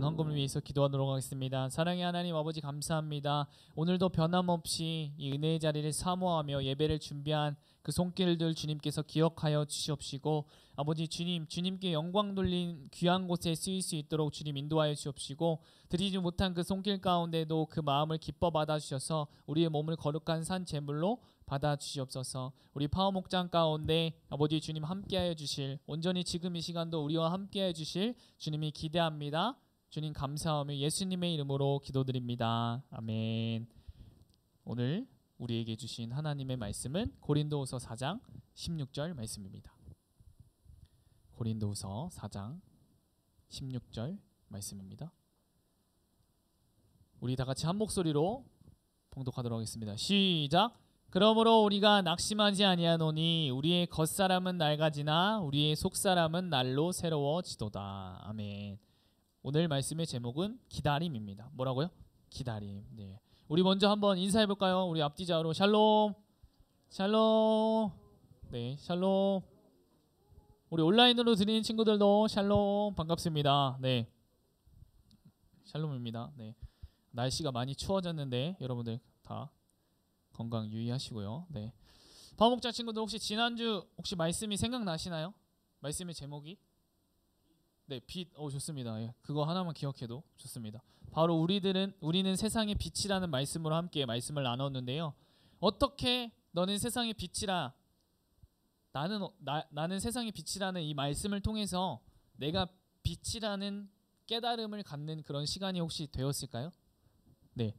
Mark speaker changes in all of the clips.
Speaker 1: 헌금을 위해서 기도하도록 하겠습니다. 사랑의 하나님 아버지 감사합니다. 오늘도 변함없이 이 은혜의 자리를 사모하며 예배를 준비한 그 손길들 주님께서 기억하여 주시옵시고 아버지 주님께 영광 돌린 귀한 곳에 쓰일 수 있도록 주님 인도하여 주옵시고 드리지 못한 그 손길 가운데도 그 마음을 기뻐 받아주셔서 우리의 몸을 거룩한 산 제물로 받아주시옵소서. 우리 파워 목장 가운데 아버지 주님 함께하여 주실 온전히 지금 이 시간도 우리와 함께하여 주실 주님이 기대합니다. 주님 감사하며 예수님의 이름으로 기도드립니다. 아멘. 오늘 우리에게 주신 하나님의 말씀은 고린도후서 4장 16절 말씀입니다. 고린도후서 4장 16절 말씀입니다. 우리 다 같이 한 목소리로 봉독하도록 하겠습니다. 시작. 그러므로 우리가 낙심하지 아니하노니 우리의 겉사람은 낡아지나 우리의 속사람은 날로 새로워지도다. 아멘. 오늘 말씀의 제목은 기다림입니다. 뭐라고요? 기다림. 네. 우리 먼저 한번 인사해 볼까요? 우리 앞뒤자로 샬롬. 샬롬. 네, 샬롬. 우리 온라인으로 드리는 친구들도 샬롬 반갑습니다. 네. 샬롬입니다. 네. 날씨가 많이 추워졌는데 여러분들 다 건강 유의하시고요. 네. 파목자 친구들 혹시 지난주 혹시 말씀이 생각나시나요? 말씀의 제목이? 네, 빛. 좋습니다. 예, 그거 하나만 기억해도 좋습니다. 바로 우리는 세상의 빛이라는 말씀으로 함께 말씀을 나눴는데요. 어떻게 너는 세상의 빛이라 나는 세상의 빛이라는 이 말씀을 통해서 내가 빛이라는 깨달음을 갖는 그런 시간이 혹시 되었을까요? 네.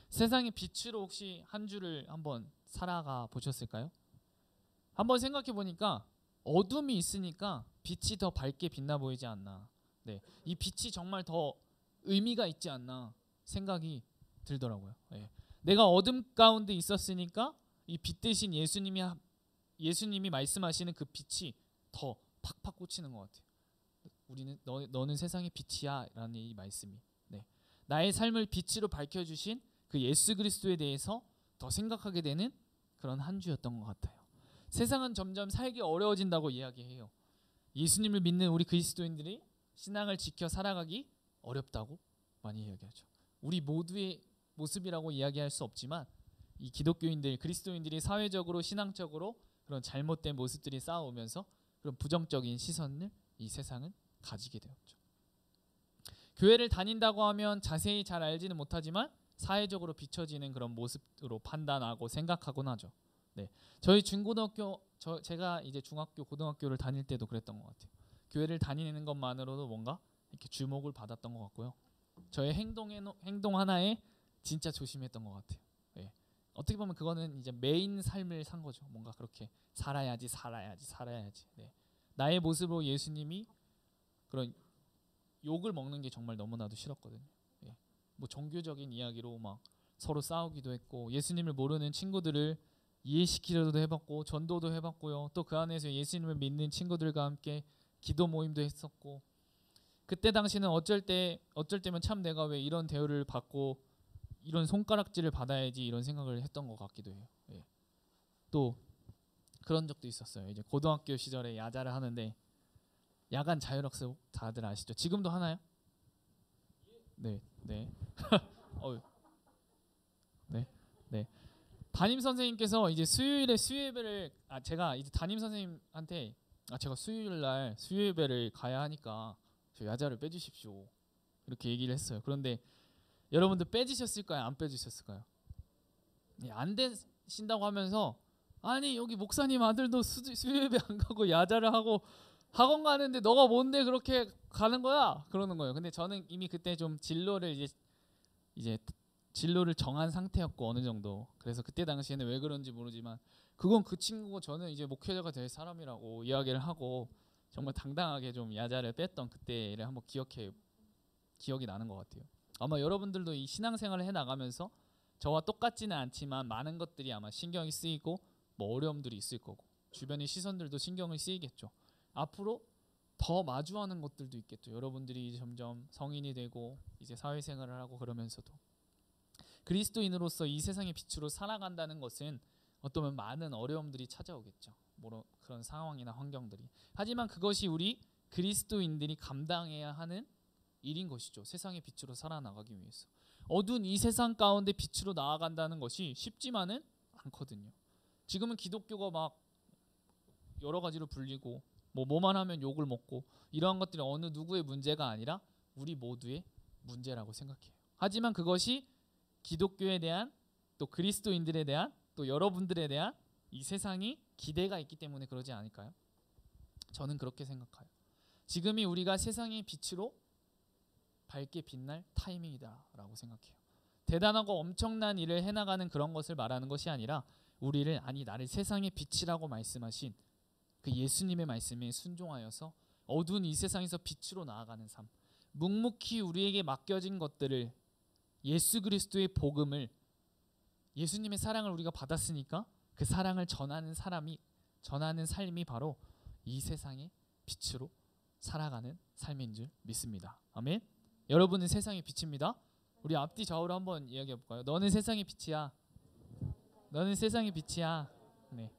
Speaker 1: 세상의 빛으로 혹시 한 주를 한번 살아가 보셨을까요? 한번 생각해 보니까 어둠이 있으니까 빛이 더 밝게 빛나 보이지 않나. 네, 이 빛이 정말 더 의미가 있지 않나 생각이 들더라고요. 네. 내가 어둠 가운데 있었으니까 이 빛 대신 예수님이 말씀하시는 그 빛이 더 팍팍 꽂히는 것 같아요. 너는 세상의 빛이야라는 이 말씀이. 네. 나의 삶을 빛으로 밝혀주신 그 예수 그리스도에 대해서 더 생각하게 되는 그런 한 주였던 것 같아요. 세상은 점점 살기 어려워진다고 이야기해요. 예수님을 믿는 우리 그리스도인들이 신앙을 지켜 살아가기 어렵다고 많이 이야기하죠. 우리 모두의 모습이라고 이야기할 수 없지만 이 기독교인들, 그리스도인들이 사회적으로 신앙적으로 그런 잘못된 모습들이 쌓아오면서 그런 부정적인 시선을 이 세상은 가지게 되었죠. 교회를 다닌다고 하면 자세히 잘 알지는 못하지만 사회적으로 비춰지는 그런 모습으로 판단하고 생각하곤 하죠. 네, 저희 제가 이제 중학교, 고등학교를 다닐 때도 그랬던 것 같아요. 교회를 다니는 것만으로도 뭔가 이렇게 주목을 받았던 것 같고요. 저의 행동 하나에 진짜 조심했던 것 같아요. 네. 어떻게 보면 그거는 이제 메인 삶을 산 거죠. 뭔가 그렇게 살아야지. 네. 나의 모습으로 예수님이 그런 욕을 먹는 게 정말 너무나도 싫었거든요. 네. 뭐 종교적인 이야기로 막 서로 싸우기도 했고 예수님을 모르는 친구들을 이해시키려도 해봤고 전도도 해봤고요. 또 그 안에서 예수님을 믿는 친구들과 함께 기도 모임도 했었고 그때 당시는 어쩔 때면 참 내가 왜 이런 대우를 받고 이런 손가락질을 받아야지 이런 생각을 했던 것 같기도 해요. 예. 또 그런 적도 있었어요. 이제 고등학교 시절에 야자를 하는데 야간 자율학습 다들 아시죠? 지금도 하나요? 네, 네. 네, 네. 담임 선생님께서 이제 수요일에 수요예배를 제가 이제 담임 선생님한테 제가 수요일 날 수요예배를 가야 하니까 저 야자를 빼주십시오 이렇게 얘기를 했어요. 그런데 여러분들 빼주셨을까요? 안 빼주셨을까요? 네, 안 되신다고 하면서 아니 여기 목사님 아들도 수요예배 안 가고 야자를 하고 학원 가는데 너가 뭔데 그렇게 가는 거야? 그러는 거예요. 근데 저는 이미 그때 좀 진로를 이제 진로를 정한 상태였고 어느 정도. 그래서 그때 당시에는 왜 그런지 모르지만 그건 그 친구고 저는 이제 목회자가 될 사람이라고 이야기를 하고 정말 당당하게 좀 야자를 뺐던 그때를 한번 기억이 나는 것 같아요. 아마 여러분들도 이 신앙생활을 해나가면서 저와 똑같지는 않지만 많은 것들이 아마 신경이 쓰이고 뭐 어려움들이 있을 거고 주변의 시선들도 신경을 쓰이겠죠. 앞으로 더 마주하는 것들도 있겠죠. 여러분들이 점점 성인이 되고 이제 사회생활을 하고 그러면서도 그리스도인으로서 이 세상의 빛으로 살아간다는 것은 어떠면 많은 어려움들이 찾아오겠죠. 그런 상황이나 환경들이. 하지만 그것이 우리 그리스도인들이 감당해야 하는 일인 것이죠. 세상의 빛으로 살아나가기 위해서. 어두운 이 세상 가운데 빛으로 나아간다는 것이 쉽지만은 않거든요. 지금은 기독교가 막 여러 가지로 불리고 뭐만 하면 욕을 먹고 이러한 것들이 어느 누구의 문제가 아니라 우리 모두의 문제라고 생각해요. 하지만 그것이 기독교에 대한 또 그리스도인들에 대한 또 여러분들에 대한 이 세상이 기대가 있기 때문에 그러지 않을까요? 저는 그렇게 생각해요. 지금이 우리가 세상의 빛으로 밝게 빛날 타이밍이다라고 생각해요. 대단하고 엄청난 일을 해나가는 그런 것을 말하는 것이 아니라 우리를 나를 세상의 빛이라고 말씀하신 그 예수님의 말씀에 순종하여서 어두운 이 세상에서 빛으로 나아가는 삶, 묵묵히 우리에게 맡겨진 것들을 예수 그리스도의 복음을 예수님의 사랑을 우리가 받았으니까 그 사랑을 전하는 삶이 바로 이 세상의 빛으로 살아가는 삶인 줄 믿습니다. 아멘. 여러분은 세상의 빛입니다. 우리 앞뒤 좌우로 한번 이야기해 볼까요? 너는 세상의 빛이야. 너는 세상의 빛이야. 네.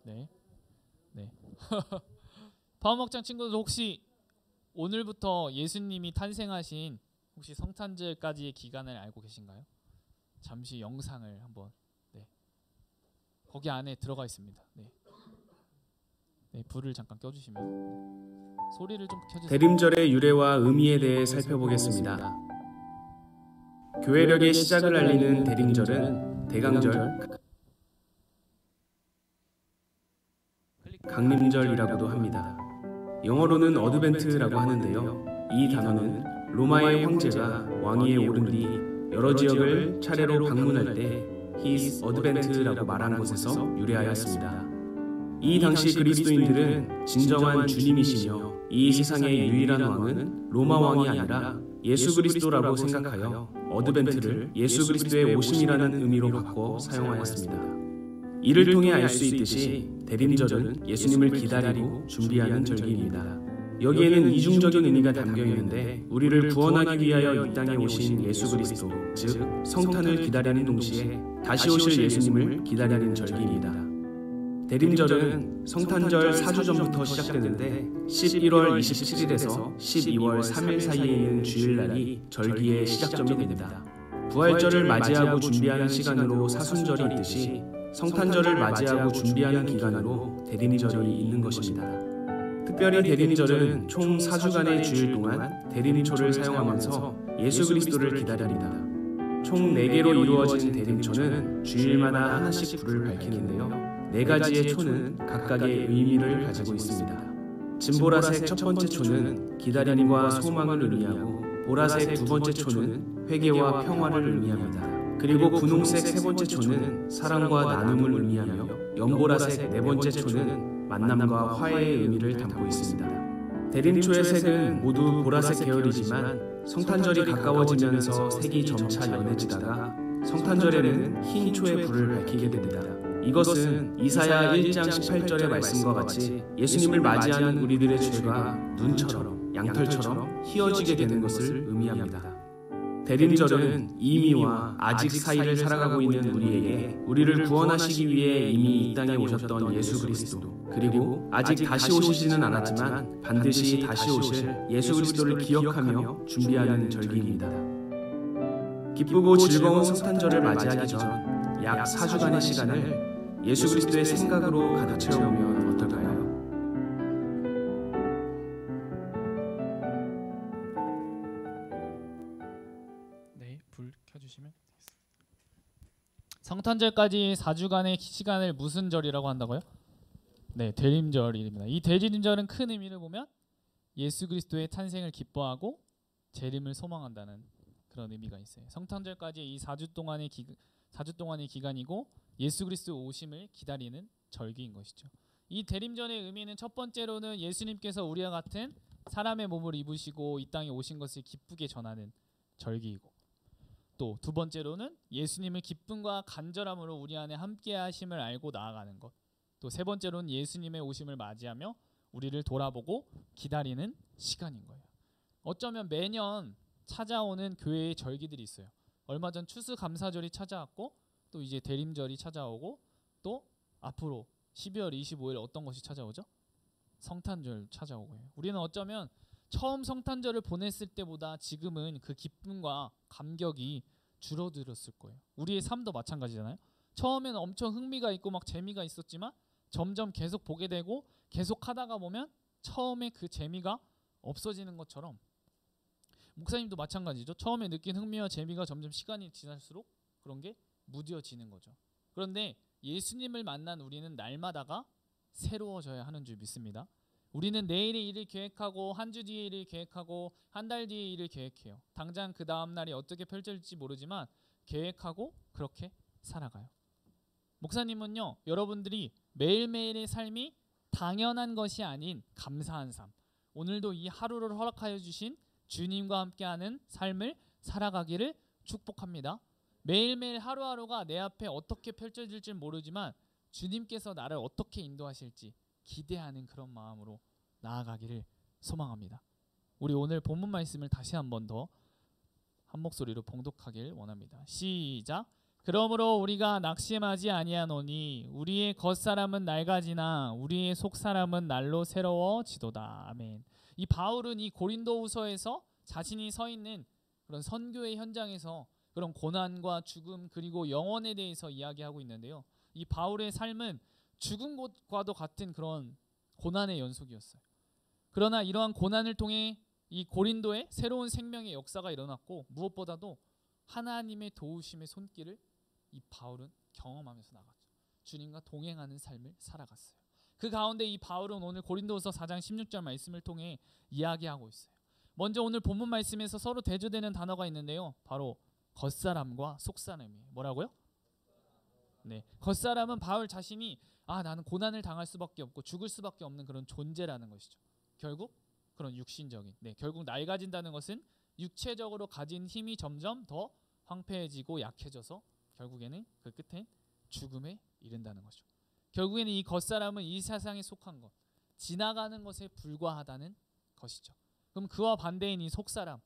Speaker 1: 네. 네. 파워먹장 친구들 혹시 오늘부터 예수님이 탄생하신 혹시 성탄절까지의 기간을 알고 계신가요? 잠시 영상을 한번 거기 안에 들어가 있습니다. 네, 불을 잠깐 껴주시면 소리를 좀 켜주세요.
Speaker 2: 대림절의 유래와 의미에 대해 살펴보겠습니다. 교회력의 시작을 알리는 대림절은 대강절, 강림절이라고도 합니다. 영어로는 어드벤트라고 하는데요. 이 단어는 로마의 황제가 왕위에 오른 뒤 여러 지역을 차례로 방문할 때 His Advent라고 말하는 것에서 유래하였습니다. 이 당시 그리스도인들은 진정한 주님이시며 이 세상의 유일한 왕은 로마 왕이 아니라 예수 그리스도라고 생각하여 어드벤트를 예수 그리스도의 오심이라는 의미로 바꿔 사용하였습니다. 이를 통해 알 수 있듯이 대림절은 예수님을 기다리고 준비하는 절기입니다. 여기에는 이중적인 의미가 담겨 있는데 우리를 구원하기 위하여 이 땅에 오신 예수 그리스도, 즉 성탄을 기다리는 동시에 다시 오실 예수님을 기다리는 절기입니다. 대림절은 성탄절 4주 전부터 시작되는데 11월 27일에서 12월 3일 사이에 있는 주일날이 절기의 시작점이 됩니다. 부활절을 맞이하고 준비하는 시간으로 사순절이 있듯이 성탄절을 맞이하고 준비하는 기간으로 대림절이 있는 것입니다. 특별히 대림절은 총 4주간의 주일 동안 대림초를 사용하면서 예수 그리스도를 기다립니다. 총 4개로 이루어진 대림초는 주일마다 하나씩 불을 밝히는데요. 4가지의 초는 각각의 의미를 가지고 있습니다. 진보라색 첫 번째 초는 기다림과 소망을 의미하고 보라색 두 번째 초는 회개와 평화를 의미합니다. 그리고 분홍색 세 번째 초는 사랑과 나눔을 의미하며 연보라색 네 번째 초는 만남과 화해의 의미를 담고 있습니다. 대림초의 색은 모두 보라색 계열이지만 성탄절이 가까워지면서 색이 점차 연해지다가 성탄절에는 흰 초의 불을 밝히게 됩니다. 이것은 이사야 1장 18절의 말씀과 같이 예수님을 맞이하는 우리들의 죄가 눈처럼 양털처럼 희어지게 되는 것을 의미합니다. 대림절은 이미와 아직 사이를 살아가고 있는 우리에게 우리를 구원하시기 위해 이미 이 땅에 오셨던 예수 그리스도, 그리고 아직 다시 오시지는 않았지만 반드시 다시 오실 예수 그리스도를 기억하며 준비하는 절기입니다. 기쁘고 즐거운 성탄절을 맞이하기 전 약 4주간의 시간을 예수 그리스도의 생각으로 가득 채우면 어떨까요?
Speaker 1: 불 켜주시면 성탄절까지 4주간의 시간을 무슨 절이라고 한다고요? 네, 대림절입니다. 이 대림절은 큰 의미를 보면 예수 그리스도의 탄생을 기뻐하고 재림을 소망한다는 그런 의미가 있어요. 성탄절까지 이 4주 동안의 기간이고 예수 그리스도 오심을 기다리는 절기인 것이죠. 이 대림절의 의미는 첫 번째로는 예수님께서 우리와 같은 사람의 몸을 입으시고 이 땅에 오신 것을 기쁘게 전하는 절기이고, 또 두 번째로는 예수님을 기쁨과 간절함으로 우리 안에 함께 하심을 알고 나아가는 것, 또 세 번째로는 예수님의 오심을 맞이하며 우리를 돌아보고 기다리는 시간인 거예요. 어쩌면 매년 찾아오는 교회의 절기들이 있어요. 얼마 전 추수감사절이 찾아왔고, 또 이제 대림절이 찾아오고, 또 앞으로 12월 25일 어떤 것이 찾아오죠? 성탄절 찾아오고요. 우리는 어쩌면 처음 성탄절을 보냈을 때보다 지금은 그 기쁨과 감격이 줄어들었을 거예요. 우리의 삶도 마찬가지잖아요. 처음에는 엄청 흥미가 있고 막 재미가 있었지만 점점 계속 보게 되고 계속 하다가 보면 처음에 그 재미가 없어지는 것처럼 목사님도 마찬가지죠. 처음에 느낀 흥미와 재미가 점점 시간이 지날수록 그런 게 무뎌지는 거죠. 그런데 예수님을 만난 우리는 날마다가 새로워져야 하는 줄 믿습니다. 우리는 내일의 일을 계획하고 한 주 뒤의 일을 계획하고 한 달 뒤의 일을 계획해요. 당장 그 다음 날이 어떻게 펼쳐질지 모르지만 계획하고 그렇게 살아가요. 목사님은요, 여러분들이 매일매일의 삶이 당연한 것이 아닌 감사한 삶, 오늘도 이 하루를 허락하여 주신 주님과 함께하는 삶을 살아가기를 축복합니다. 매일매일 하루하루가 내 앞에 어떻게 펼쳐질지 모르지만 주님께서 나를 어떻게 인도하실지 기대하는 그런 마음으로 나아가기를 소망합니다. 우리 오늘 본문 말씀을 다시 한 번 더 한 목소리로 봉독하길 원합니다. 시작. 그러므로 우리가 낙심하지 아니하노니 우리의 겉사람은 낡아지나 우리의 속사람은 날로 새로워지도다. 아멘. 이 바울은 이 고린도후서에서 자신이 서 있는 그런 선교의 현장에서 그런 고난과 죽음 그리고 영원에 대해서 이야기하고 있는데요. 이 바울의 삶은 죽은 것과도 같은 그런 고난의 연속이었어요. 그러나 이러한 고난을 통해 이 고린도에 새로운 생명의 역사가 일어났고 무엇보다도 하나님의 도우심의 손길을 이 바울은 경험하면서 나갔죠. 주님과 동행하는 삶을 살아갔어요. 그 가운데 이 바울은 오늘 고린도후서 4장 16절 말씀을 통해 이야기하고 있어요. 먼저 오늘 본문 말씀에서 서로 대조되는 단어가 있는데요. 바로 겉사람과 속사람이에요. 뭐라고요? 네, 겉사람은 바울 자신이 나는 고난을 당할 수밖에 없고 죽을 수밖에 없는 그런 존재라는 것이죠. 결국 그런 육신적인, 결국 낡아진다는 것은 육체적으로 가진 힘이 점점 더 황폐해지고 약해져서 결국에는 그 끝에 죽음에 이른다는 것이죠. 결국에는 이 겉사람은 이 세상에 속한 것, 지나가는 것에 불과하다는 것이죠. 그럼 그와 반대인 이 속사람,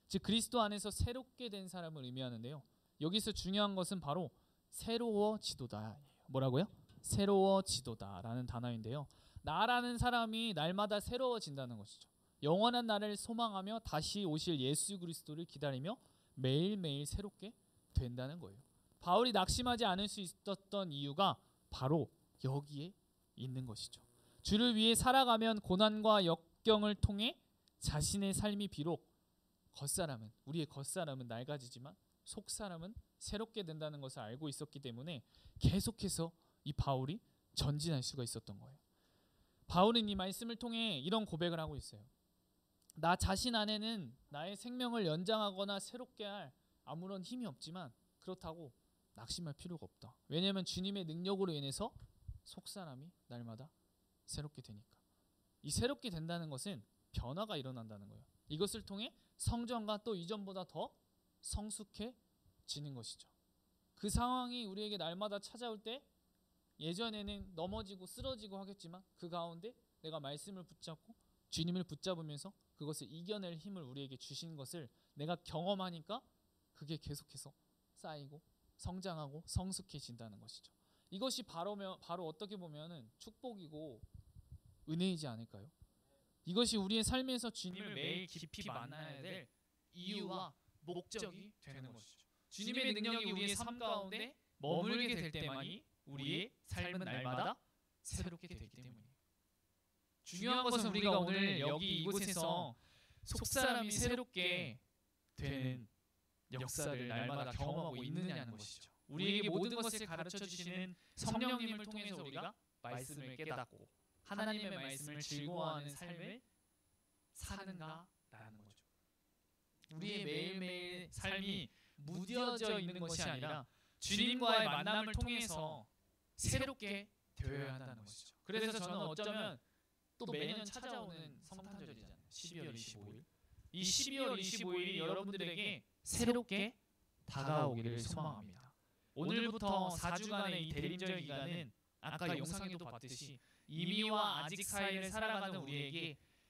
Speaker 1: 즉 그리스도 안에서 새롭게 된 사람을 의미하는데요. 여기서 중요한 것은 바로 새로워지도다. 뭐라고요? 새로워지도다라는 단어인데요. 나라는 사람이 날마다 새로워진다는 것이죠. 영원한 나를 소망하며 다시 오실 예수 그리스도를 기다리며 매일매일 새롭게 된다는 거예요. 바울이 낙심하지 않을 수 있었던 이유가 바로 여기에 있는 것이죠. 주를 위해 살아가면 고난과 역경을 통해 자신의 삶이 비록 우리의 겉사람은 낡아지지만 속사람은 새롭게 된다는 것을 알고 있었기 때문에 계속해서 이 바울이 전진할 수가 있었던 거예요. 바울은 이 말씀을 통해 이런 고백을 하고 있어요. 나 자신 안에는 나의 생명을 연장하거나 새롭게 할 아무런 힘이 없지만 그렇다고 낙심할 필요가 없다. 왜냐하면 주님의 능력으로 인해서 속사람이 날마다 새롭게 되니까. 이 새롭게 된다는 것은 변화가 일어난다는 거예요. 이것을 통해 성전과 또 이전보다 더 성숙해지는 것이죠. 그 상황이 우리에게 날마다 찾아올 때 예전에는 넘어지고 쓰러지고 하겠지만 그 가운데 내가 말씀을 붙잡고 주님을 붙잡으면서 그것을 이겨낼 힘을 우리에게 주신 것을 내가 경험하니까 그게 계속해서 쌓이고 성장하고 성숙해진다는 것이죠. 이것이 바로 어떻게 보면은 축복이고 은혜이지 않을까요? 이것이 우리의 삶에서 주님을 매일 깊이 만나야 될 이유와 목적이 되는 것이죠. 주님의 능력이 우리의 삶 가운데 머물게 될 때만이 우리의 삶은 날마다 새롭게 되기 때문이에요. 중요한 것은 우리가 오늘 여기 이곳에서 속사람이 새롭게 되는 역사를 날마다 경험하고 있느냐는 것이죠. 우리에게 모든 것을 가르쳐 주시는 성령님을 통해서 우리가 말씀을 깨닫고 하나님의 말씀을 즐거워하는 삶을 사는가라는 거죠. 우리의 매일매일 삶이 무뎌져 있는 것이 아니라 주님과의 만남을 통해서 새롭게 되어야 한다는 것이죠. 그래서 저는 어쩌면 또 매년 찾아오는 성탄절이잖아요. 12월 25일. 이 12월 25일이 여러분들에게 새롭게 다가오기를 소망합니다. 오늘부터 4주간의 이 대림절 기간은 아까 영상에도 봤듯이 이미와 아직 사이를 살아가는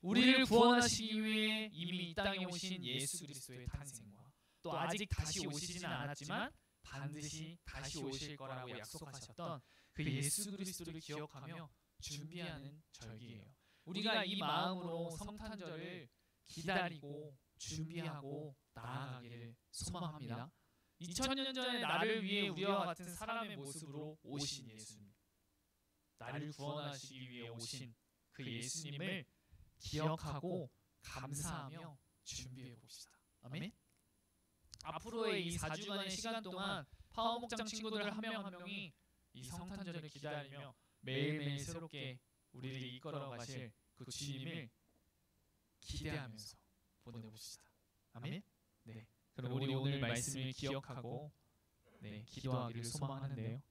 Speaker 1: 우리를 구원하시기 위해 이미 이 땅에 오신 예수 그리스도의 탄생과 또 아직 다시 오시지는 않았지만 반드시 다시 오실 거라고 약속하셨던 그 예수 그리스도를 기억하며 준비하는 절기예요. 우리가 이 마음으로 성탄절을 기다리고 준비하고 나아가기를 소망합니다. 2000년 전에 나를 위해 우리와 같은 사람의 모습으로 오신 예수님, 나를 구원하시기 위해 오신 그 예수님을 기억하고 감사하며 준비해 봅시다. 아멘. 앞으로의 이 4주간의 시간 동안 파워 목장 친구들 한 명 한 명이 이 성탄절을 기다리며 매일매일 새롭게 우리를 이끌어 가실 그 주님을 기대하면서 보내봅시다. 아멘. 네. 그럼 우리 오늘 말씀을 기억하고 기도하기를 소망하는데요.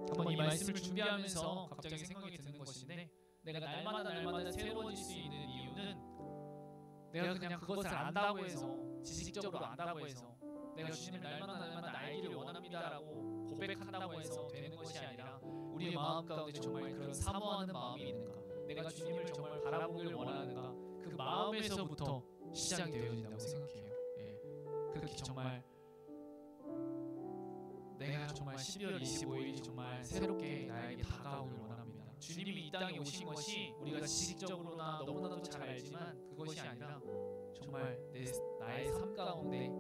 Speaker 1: 한번 이 말씀을 준비하면서 갑자기 생각이 드는 것인데, 내가 날마다 새로워질 수 있는 이유는 내가 그냥 그것을 안다고 해서, 지식적으로 안다고 해서 내가 주님을 날마다 알기를 원합니다라고 고백한다고 해서 되는 것이 아니라, 우리의 마음 가운데 정말 그런 사모하는 마음이 있는가, 내가 주님을 정말 바라보기를 원하는가, 그 마음에서부터 시작이 되어진다고 생각해요. 그렇게 정말 내가 정말 12월 25일이 정말 새롭게 나에게 다가오길 원합니다. 주님이 이 땅에 오신 것이 우리가 지식적으로나 너무나도 잘 알지만 그것이 아니라 정말 나의 삶 가운데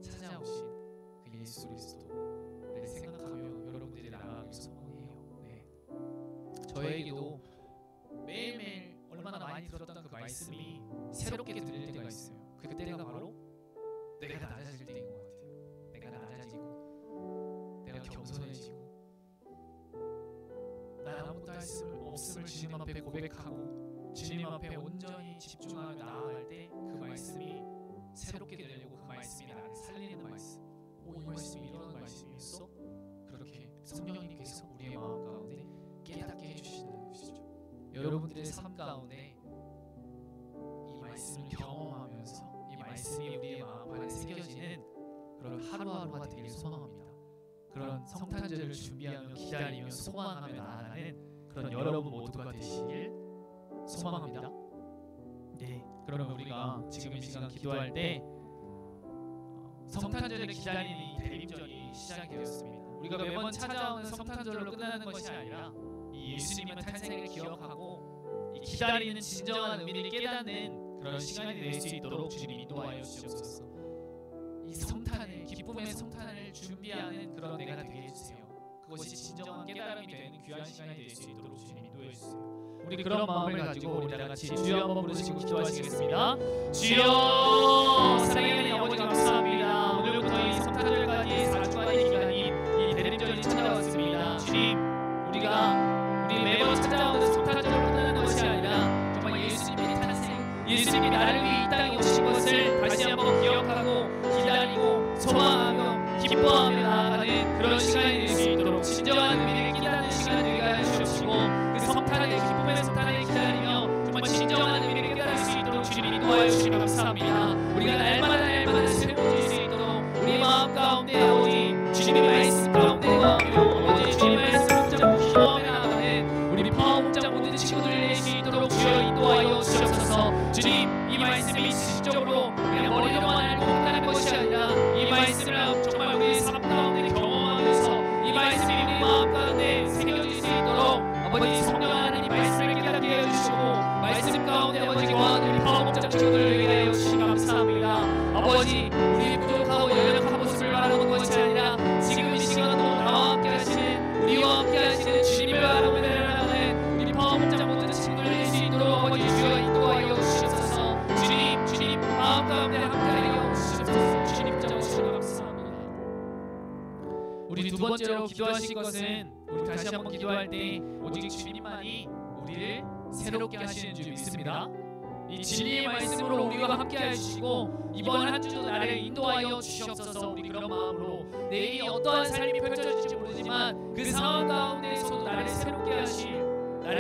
Speaker 1: 찾아오신 그 예수 그리스도를 생각하며 여러분들이 나아가길 소망해요. 저에게도 매일매일 얼마나 많이 들었던 그 말씀이 새롭게 들릴 때가 있어요. 그때가 바로 내가 낮아질 때인 것 같아요. 내가 낮아지고 내가 겸손해지고 나 아무것도 할 수 없음을 주님 앞에 고백하고 주님 앞에 온전히 집중하며 나아갈 때 그 말씀이 새롭게 들리고 그 말씀이 나를 살리는 말씀, 이 말씀이 이런 말씀이었어? 그렇게 성령님께서 우리의 마음 가운데 깨닫게 해주시는 것이죠. 여러분들의 삶 가운데 이 말씀을 경험하면서 이 말씀이 우리의 마음 안에 새겨지는 그런 하루하루가 되길 소망합니다. 그런 성탄절을 준비하며 기다리며 소망하며 나아가는 그런 여러분 모두가 되시길 소망합니다. 그러면 우리가 지금 이 시간 기도할 때 성탄절을 기다리는 이 대림절이 시작이 되었습니다. 우리가 매번 찾아오는 성탄절로 끝나는 것이 아니라 이 예수님의 탄생을 기억하고 이 기다리는 진정한 의미를 깨닫는 그런 시간이 될 수 있도록 주님 인도하여 주시옵소서. 이 성탄을, 기쁨의 성탄을 준비하는 그런 내가 되게 해주세요. 그것이 진정한 깨달음이 되는 귀한 시간이 될 수 있도록 주님 인도해 주세요. 우리 그런 마음을 가지고 우리 다 같이 주여 한번 부르시고 기도하시겠습니다. 주여, 사랑하는 아버지 감사합니다. 오늘부터 이 성탄절까지 4주간의 기간이 이 대림절이 찾아왔습니다. 주님, 우리 매번 찾아오는 성탄절로 끝나는 것이 아니라 정말 예수님의 탄생, 예수님이 나를 위해 이 땅에 오신 것을 다시 한번 기억하고 기다리고 소망하며 기뻐하며 나아가는 그런 시간이 될 수 있도록 진정한 의미를 깨닫는 시간을 되게 하여 주시고, 그 성탄의 기쁨의 성탄을 기다리며 정말 진정한 의미를 깨달을 수 있도록 주님 인도하여 주시니 감사합니다. 우리가 날마다 새로워질 수 있도록 우리 마음 가운데 아버지 주님의 말씀 가운데 아버지 주님의 말씀을 붙잡고 기도하며 나아가는 우리 파워 목장 모든 친구들을 낼 수 있도록 주여 인도하여 주옵소서. 주님, 이 말씀이 지식적으로 그냥 머리로만 알고 끝나는 것이 아니라 이 말씀을 정말 우리의 삶 가운데 경험하면서 이 말씀이 우리 마음 가운데 새겨질 수 있도록 아버지 성령 하나님 말씀을 깨닫게 해주시고 말씀 가운데 아버지 거하는 우리 파워 목장 친구들을 위하여 주시니 감사합니다. 아버지, 우리 부족하고 연약한 모습을 바라보는 것이 아니라 지금 이 시간도 나와 함께 하시는 우리와 함께 하시는 주님을 바라보며 나아가는 우리 파워 목장 모든 친구들을 낼 수 있도록 아버지 주여 인도하여 주시옵소서. 주님 마음 가운데 함께하여 주시옵소서. 주님 붙잡으시니 감사합니다. 우리 두 번째로 기도하실 것은 우리 다시 한번 기도할 때 오직 주님만이 우리를 새롭게 하시는 줄 믿습니다. 이 진리의 말씀으로 우리와 함께 하시고 이번 한 주도 나를 인도하여 주시옵소서. 우리 그런 마음으로 내일이 어떠한 삶이 펼쳐질지 모르지만 그 상황 가운데에서도 나를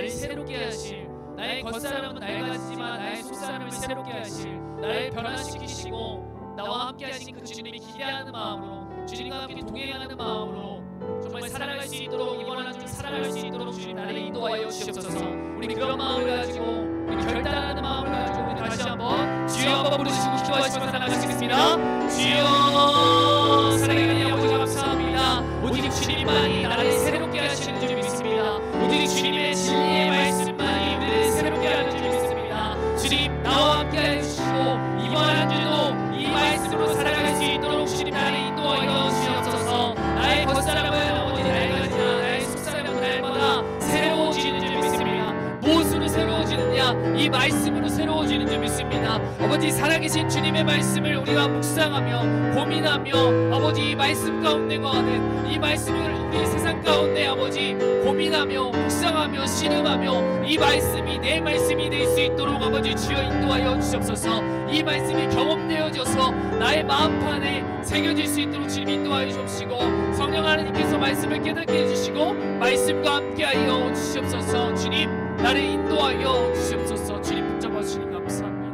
Speaker 1: 새롭게 하실 나의 겉사람은 낡아지지만 나의 속사람을 새롭게 하실 나를 변화시키시고 나와 함께 하신 그 주님이 기대하는 마음으로 주님과 함께 동행하는 마음으로 정말 살아갈 수 있도록 이번 한 주를 살아갈 수 있도록 주님 나를 인도하여 주시옵소서. 우리 그런 마음을 가지고 우리 결단하는 마음을 가지고 우리 다시 다시 한번 주여 한번 부르시고 기도하시면서 나가시겠습니다. 주여 사랑하는 아버지 감사합니다. 오직 주님만이 나를 새롭게 하시는 줄 믿습니다. 오직 주님의 진리의 말씀만이 우리를 새롭게 하는 줄 믿습니다. 주님 나와 함께 해주시고 이번 한 주도 이 말씀으로 살아갈 수 있도록 주님 나를 인도하여 주시옵소서. 나의 겉사람은 아버지 낡아지나 나의 속사람은 날마다 새로워지는 줄 믿습니다. 무엇으로 새로워지느냐? 이 말씀으로 새로워지는 줄 믿습니다. 아버지 살아계신 주님의 말씀을 우리가 묵상하며 고민하며 아버지 이 말씀 가운데 거하는 이 말씀을 우리 세상 가운데 아버지 고민하며 묵상하며 씨름하며 이 말씀이 내 말씀이 될 수 있도록 아버지 주여 인도하여 주시옵소서. 이 말씀이 경험되어져서 나의 마음판에 새겨질 수 있도록 주님 인도하여 주시고 성령 하나님께서 말씀을 깨닫게 해주시고 말씀과 함께하여 주시옵소서. 주님 나를 인도하여 주시옵소서. 주님 붙잡아 주시니 감사합니다.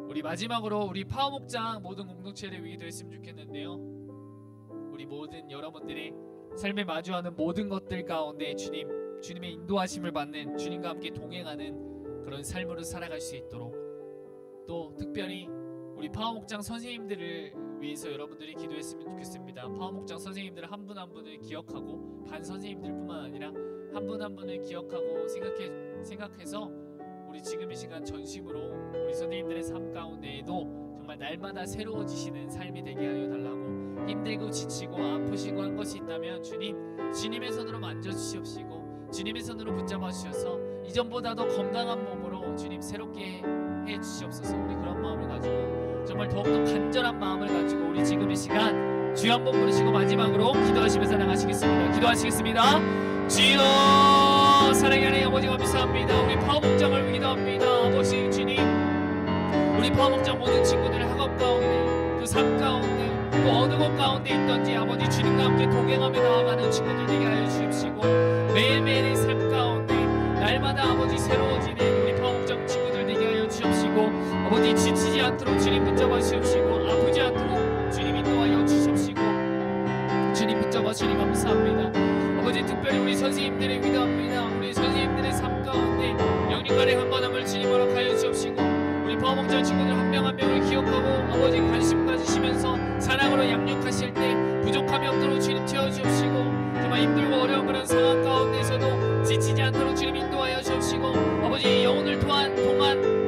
Speaker 1: 우리 마지막으로 우리 파워목장 모든 공동체를 위해 드렸으면 좋겠는데요. 우리 모든 여러분들이 삶에 마주하는 모든 것들 가운데 주님의 인도하심을 받는 주님과 함께 동행하는 그런 삶으로 살아갈 수 있도록 또 특별히 우리 파워목장 선생님들을 위해서 여러분들이 기도했으면 좋겠습니다. 파워목장 선생님들 한 분 한 분을 기억하고 반 선생님들 뿐만 아니라 한 분 한 분을 기억하고 생각해서 우리 지금 이 시간 전심으로 우리 선생님들의 삶 가운데에도 정말 날마다 새로워지시는 삶이 되게 하여 달라고 힘들고 지치고 아프시고 한 것이 있다면 주님의 손으로 만져주시옵시고 주님의 손으로 붙잡아 주셔서 이전보다 더 건강한 몸으로 주님 새롭게 해 주시옵소서. 우리 그런 마음을 가지고 정말 더욱더 간절한 마음을 가지고 우리 지금 이 시간 주여 한번 부르시고 마지막으로 기도하시면서 나가시겠습니다. 기도하시겠습니다. 주여 사랑의 하나님 아버지 감사합니다. 우리 파워목장을 기도합니다. 아버지 주님 우리 파워목장 모든 친구들 학업 가운데 또 삶 가운데 또 어느 곳 가운데 있던지 아버지 주님과 함께 동행하며 나아가는 친구들 되게 하여 주십시고 매일매일의 삶 가운데 날마다 아버지 새로워지는 우리 파워목장 친구들 되게 하여 주십시고 아버지 지치지 않도록 주님 붙잡아 주십시고 아프지 않도록 주님 인도하여 주십시고 주님 붙잡아 주님 감사합니다. 아버지 특별히 우리 선생님들의 기도합니다. 우리 선생님들의 삶 가운데 영육간의 한번함을 주님 허락하여 주옵시고 우리 파워목장 친구들 한 명 한 명을 기억하고 아버지 관심 가지시면서 사랑으로 양육하실 때 부족함이 없도록 주님 채워주옵시고 정말 힘들고 어려운 그런 상황 가운데서도 지치지 않도록 주님 인도하여 주옵시고 아버지 영혼을 통한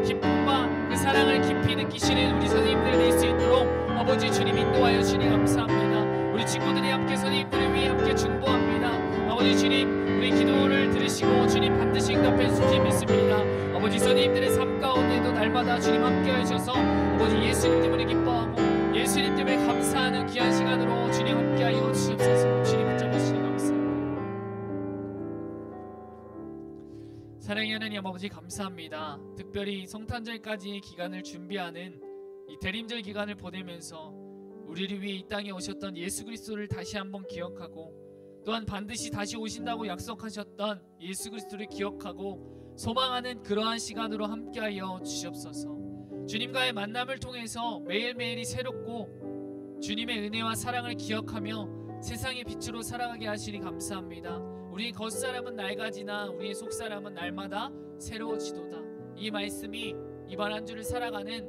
Speaker 1: 기쁨과 그 사랑을 깊이 느끼시는 우리 선생님들 될 수 있도록 아버지 주님 인도하여 주니 감사합니다. 우리 친구들이 함께 선생님들을 위해 함께 중보합니다. 아버지 주님 우리 기도를 들으시고 주님 반드시 응답해 주실 믿습니다. 아버지 선생님들의 삶 가운데도 날마다 주님 함께 하셔서 아버지 예수님 때문에 기뻐하고 예수님 때문에 감사하는 귀한 시간으로 주님 함께 하여 주시옵소서. 주님 붙잡으시니 감사합니다. 사랑의 하나님 아버지 감사합니다. 특별히 성탄절까지의 기간을 준비하는 이 대림절 기간을 보내면서 우리를 위해 이 땅에 오셨던 예수 그리스도를 다시 한번 기억하고 또한 반드시 다시 오신다고 약속하셨던 예수 그리스도를 기억하고 소망하는 그러한 시간으로 함께하여 주시옵소서. 주님과의 만남을 통해서 매일매일이 새롭고 주님의 은혜와 사랑을 기억하며 세상의 빛으로 살아가게 하시니 감사합니다. 우리의 겉사람은 낡아지나 우리의 속사람은 날마다 새로워지도다. 이 말씀이 이번 한 주를 살아가는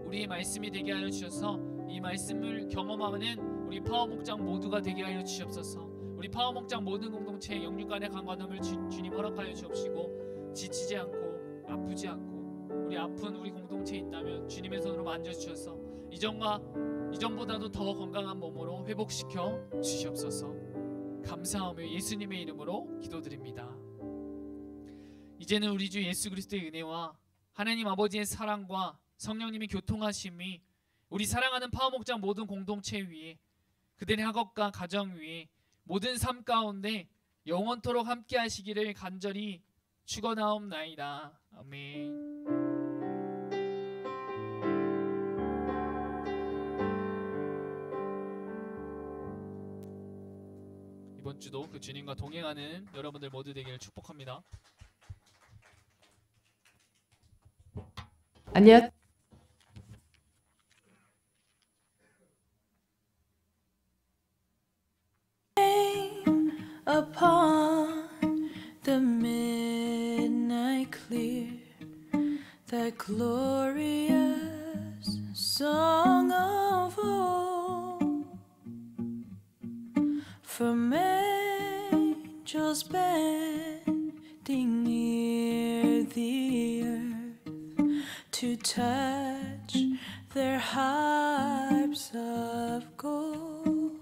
Speaker 1: 우리의 말씀이 되게 하여 주셔서 이 말씀을 경험하는 우리 파워목장 모두가 되게 하여 주시옵소서. 우리 파워목장 모든 공동체의 영육간의 강건함을 주님 허락하여 주옵시고 지치지 않고 아프지 않고 우리 아픈 우리 공동체에 있다면 주님의 손으로 만져주셔서 이전보다도 더 건강한 몸으로 회복시켜 주시옵소서. 감사하며 예수님의 이름으로 기도드립니다. 이제는 우리 주 예수 그리스도의 은혜와 하나님 아버지의 사랑과 성령님의 교통하심이 우리 사랑하는 파워목장 모든 공동체 위에 그들의 학업과 가정 위에 모든 삶 가운데 영원토록 함께 하시기를 간절히 축원하옵나이다. 아멘. 이번 주도 그 주님과 동행하는 여러분들 모두 되기를 축복합니다.
Speaker 3: 안녕.
Speaker 4: Upon the midnight clear,
Speaker 3: glorious song of old, from angels bending near the earth to touch their harps of gold.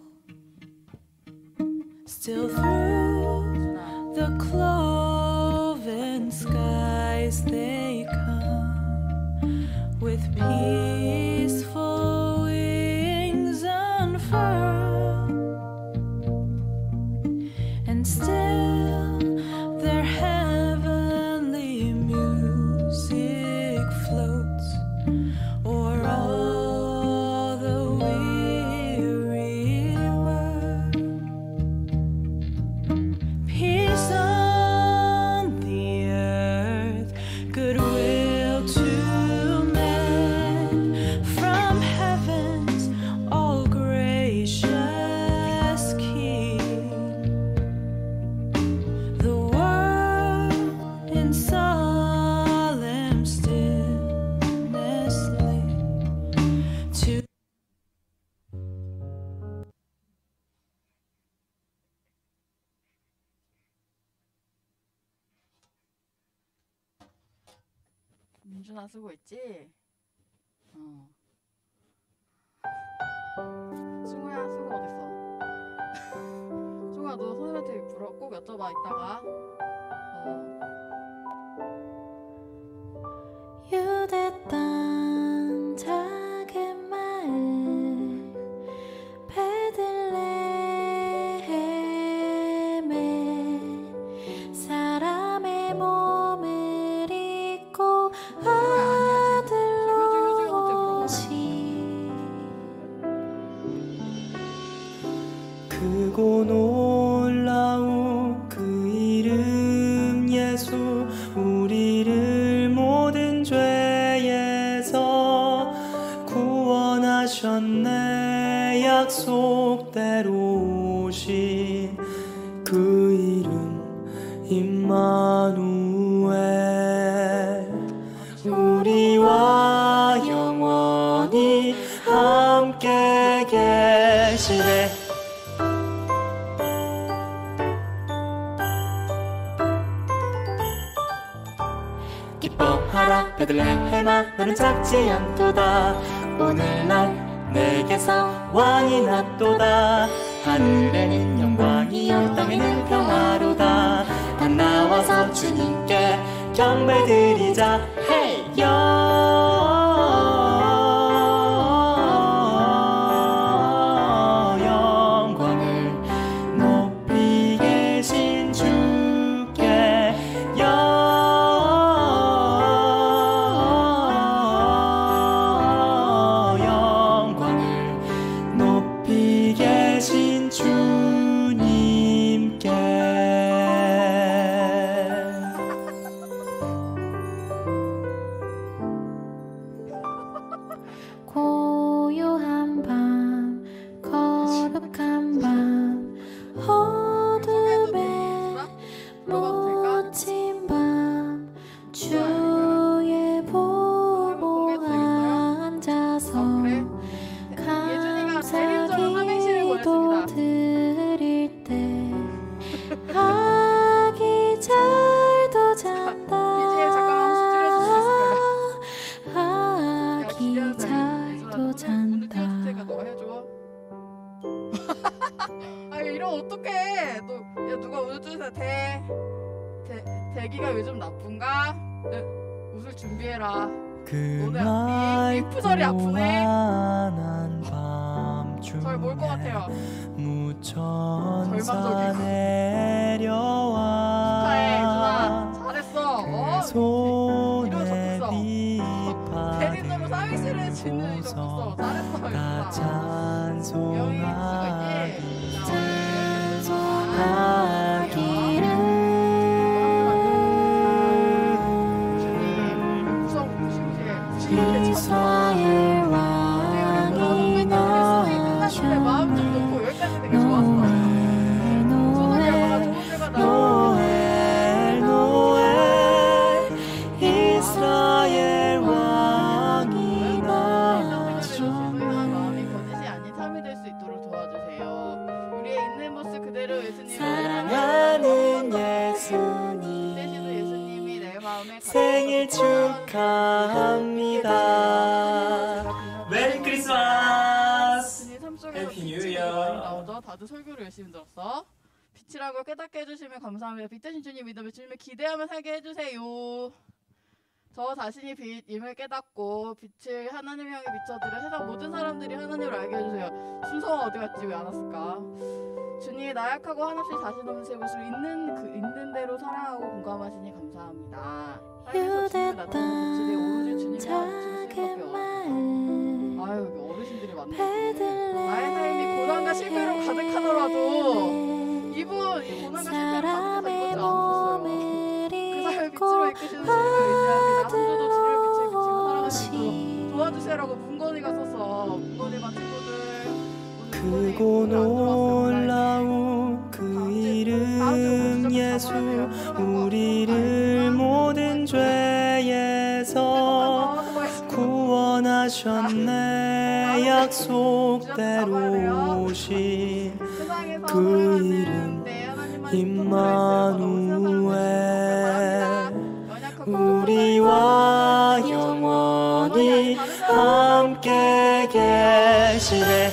Speaker 3: Still through the cloven skies they come, with peaceful wings unfurled, and still their heavenly music floats o'er all the weary world. Peace on the earth, goodwill to men, from heaven's all gracious King. The world in solemn stillness lay to
Speaker 4: 민준아 쓰고 있지? 승우야, 승우 어딨어? 승우야, 너 선생님한테 꼭 여쭤봐 이따가.
Speaker 3: 유대 땅 작은 마을 베들레헴에 사람의 몸을 입고 아들 오시,
Speaker 5: 크고 놀라운 그 이름 예수, 우리를 모든 죄에서 구원하셨네. 약속대로 오신 그 이름 임마누엘, 우리와 영원히 함께 계시네. 기뻐하라 베들레헴아, 너는 작지 않도다. 오늘날 내게서 왕이 났도다. 하늘에는 영광이요 땅에는 평화로다. 다 나와서 주님께 경배드리자. 헤이 영광을 높이 계신 주께 영광을 높이 계신 주님께.
Speaker 3: 고요한 밤, 거룩한 밤, 어둠에 묻힌 밤, 주의 보고 앉아서 감사기도 드릴 때 아기잘도 잔다. 아기잘도 잔다.
Speaker 4: 너가 해줘. 아 이러면 어떡해. 너, 야 누가 오늘 중에서 대기가 요즘 나쁜가? 웃을 준비해라. 오늘 삐푸절이 아프네. 저희 뭘 것 같아요?
Speaker 5: 무천사 내려와
Speaker 4: 축하해 유준아, 잘했어.
Speaker 5: 손에 비파
Speaker 4: 대리놈을 사회시를 짓는 이거 없었어. 잘했어 유준아.
Speaker 5: 찬송하기
Speaker 3: 이스라엘 왕이 나셔.
Speaker 4: 마음 좀 놓고 여기까지 되게 좋았어.
Speaker 5: 노엘 노엘 이스라엘 왕이
Speaker 4: 아주 설교를 열심히 들었어. 빛이란 걸 깨닫게 해주시면 감사합니다. 빛 대신 주님 믿음을 주님을 기대하며 살게 해주세요. 저 자신이 빛임을 깨닫고 빛을 하나님 향해 비춰드려 세상 모든 사람들이 하나님을 알게 해주세요. 순서가 어디 갔지? 왜 안 왔을까? 주님이 나약하고 한없이 자신 없는 제 모습을 있는 대로 사랑하고 공감하시니 감사합니다.
Speaker 3: 유대땅 작은 마을
Speaker 4: 아유 여기 어르신들이 많네. 나의 삶이 고난과 실패로 가득하더라도 이분 이 고난과 실패로 가득해서 이거지 않으셨어요. 그 삶을 빛으로 이끄시는 주님을 의지합니다. 한 주도 주님의 빛을 비치고 살아가는 수 도와주세요라고 문건이가 써서 문건이만 친구들
Speaker 5: 크고 놀라운 그 이름 예수 우리를 모든 죄에서 구원하셨네. 약속대로 오신 그 이름 임마누엘 우리와 영원히 함께 계시네.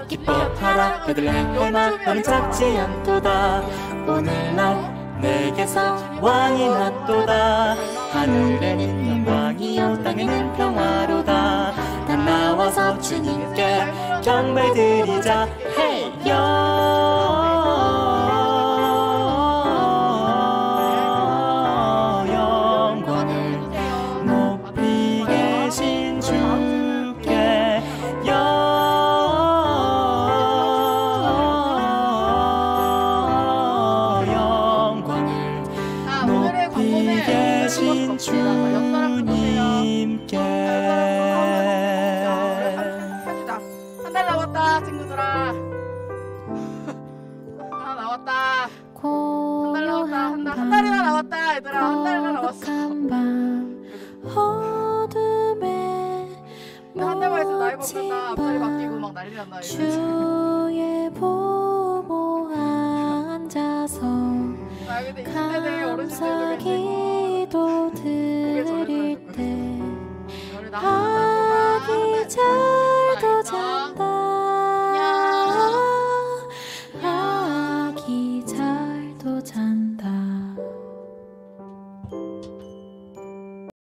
Speaker 5: 기뻐하라 베들레헴아 너는 작지 않도다. 오늘날 내게서 왕이 났도다. 하늘에는 영광이요 땅에는 평화로다. 다 나와서 주님께 경배 드리자. 헤이 영광을 높이 계신 주께 높이 계신 주님께.
Speaker 4: 한 달 남았다 친구들아. 하나 남았다.
Speaker 3: 고요한
Speaker 4: 한 달이나 남았다 얘들아. 한 달이나 남았어.
Speaker 3: 거룩한 밤 어둠에
Speaker 4: 한 달만 있으면 나이
Speaker 3: 묻힌
Speaker 4: 먹는다. 앞자리
Speaker 3: 밤
Speaker 4: 바뀌고 막 난리 난다.
Speaker 3: 주의 보모 앉아서
Speaker 4: 나 근데 20대들 어르신들도
Speaker 3: 감사기도 드릴 때 아기
Speaker 4: 계시고
Speaker 3: 잘도 잔다. 아기 잘도 잔다.